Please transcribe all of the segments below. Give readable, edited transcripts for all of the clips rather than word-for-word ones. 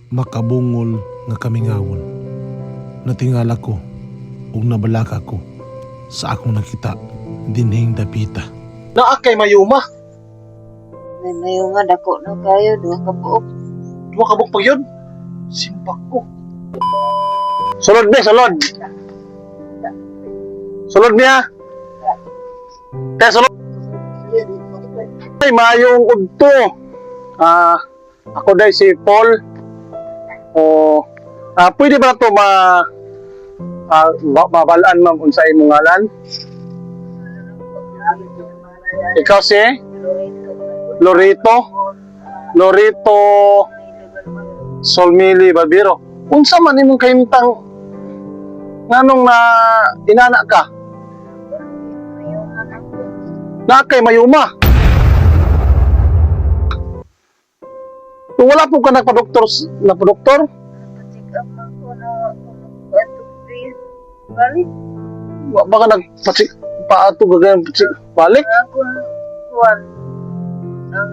makabungol nga kamingawon. Natingala ko ug nabalaka ko sa akong nakita dinhing dapita. Naa kay mayuma. May mayunga dako na kayo, duha ka buok. Duwa ka buk yun. Simpak ko. Sulod be, sulod. Sulod niya. Kaya sulod. Ay, mayong udto. Ako dahil si Paul. Pwede ba ito mabalaan ma'am kung sa imong ngalan? Ikaw si? Lorito Solmili Barbero. Unsa man imong kahimtang nganong na inana ka? Na kay mayuma. Kung wala po ka nagpa-doktor, Check up man ko na balik. baka nagpaato gagawin balik? Ako kuwan ang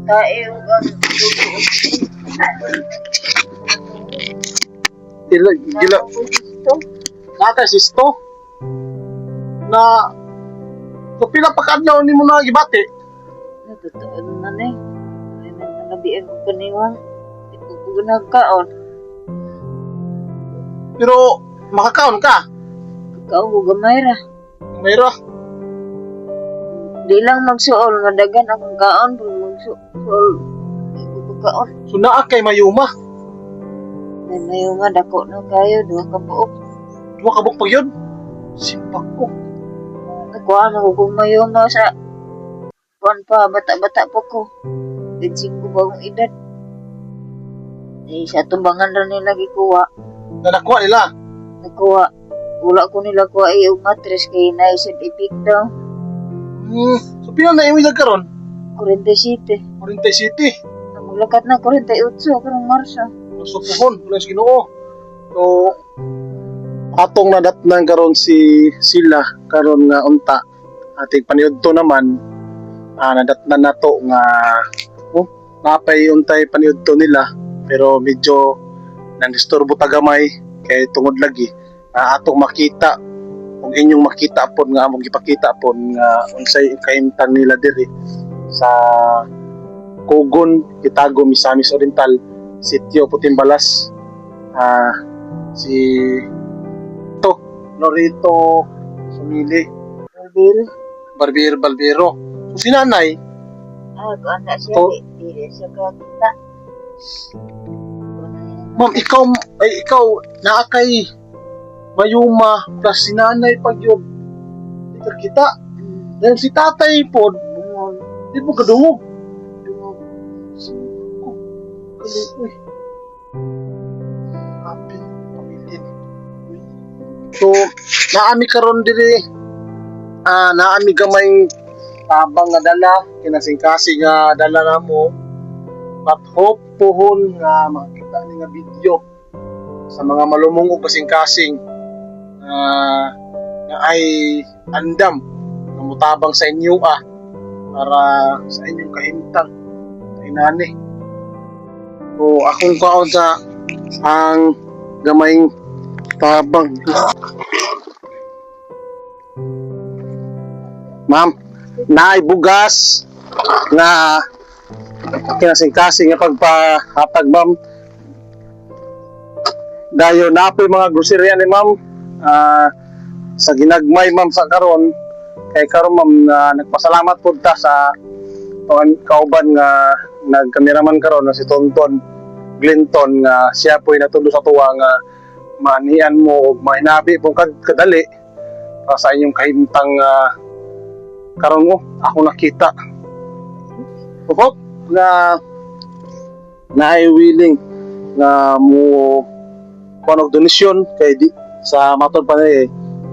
tae ug ang Gila, gusto. nakasisto na kung pila pa kadlaw ni mo na gibati. Totoo naman eh. Ay nanabian ko kaniwang. Di ko nagkaon. Pero makakaon ka. Ikaw ko gamay ra. Mayro. Di lang magsuol nga dagan akong kaon pero magsuol di ko kaon. So naa kay mayuma. May mayunga dako na kayo, duha ka buok. Duwa ka buk yun. Simpak ko. Nakuha na ko kung mayunga sa kuwan pa, bata-bata pa ko. 25 bagong edad. Eh, sa tumbangan rin nila gikuha. Na nakuha nila. Nakuha. Wala ko nila kuha yung matres kay naisip ipik daw. So pila na imong karon? 47. 40 City. Maglakat na 48 karong Marso. So puhon, pulang si Ginoo. So atong nadatnan karon si sila karon nga unta ating paniudto naman nadatnan nato nga napay untay paniudto nila pero medyo nandisturbo tagamay kay tungod lagi atong makita kung inyong makita pod nga among gipakita pod nga unsay kahimtang nila diri sa Kugon, Kitago, Misamis Oriental, Sitio Putimbalas. Si Lorito Sumili Barbero. So si nanay Kung anak siya, Oh. di siya kakita. ma'am ikaw naa kay mayuma plus si nanay pag yun di kita dahil si tatay pod Bungol. di po kadungog Dungog. uy happy pamilya uy. So naami karon diri naami gamay tabang nga dala kinasing-kasing nga dala namo but hope pohon nga makita ni nga video sa mga malumong ug kasing-kasing nga ay andam nga mutabang sa inyo para sa inyong kahimtang kay nani. So akong kaon sa ang gamayng tabang. Ma'am, naay bugas nga kinasing-kasing nga pagpahatag ma'am. Dayo napoy mga grocery ni ma'am sa ginagmay ma'am sa karon kay karon ma'am nagpasalamat pud ta sa kauban nga nagkameraman karon na si Tonton Glinton nga siya po'y natulo sa tuwa nga manian mo ug mahinabi pong kadali para sa inyong kahimtang karon mo ako nakita. Hope nga naay willing nga mo kunog donasyon kay di sa matod pa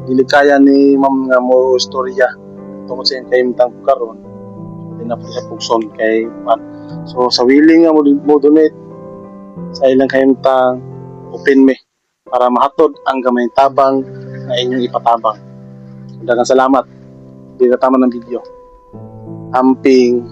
dili kaya ni ma'am nga mo istorya tungod sa iyang kahimtang karon di na po sa pugson kay man. So sa willing nga mo donate sa ilang kahimtang open me para mahatod ang gamay tabang na inyong ipatabang. Daghang salamat. Di na tama ng video. Amping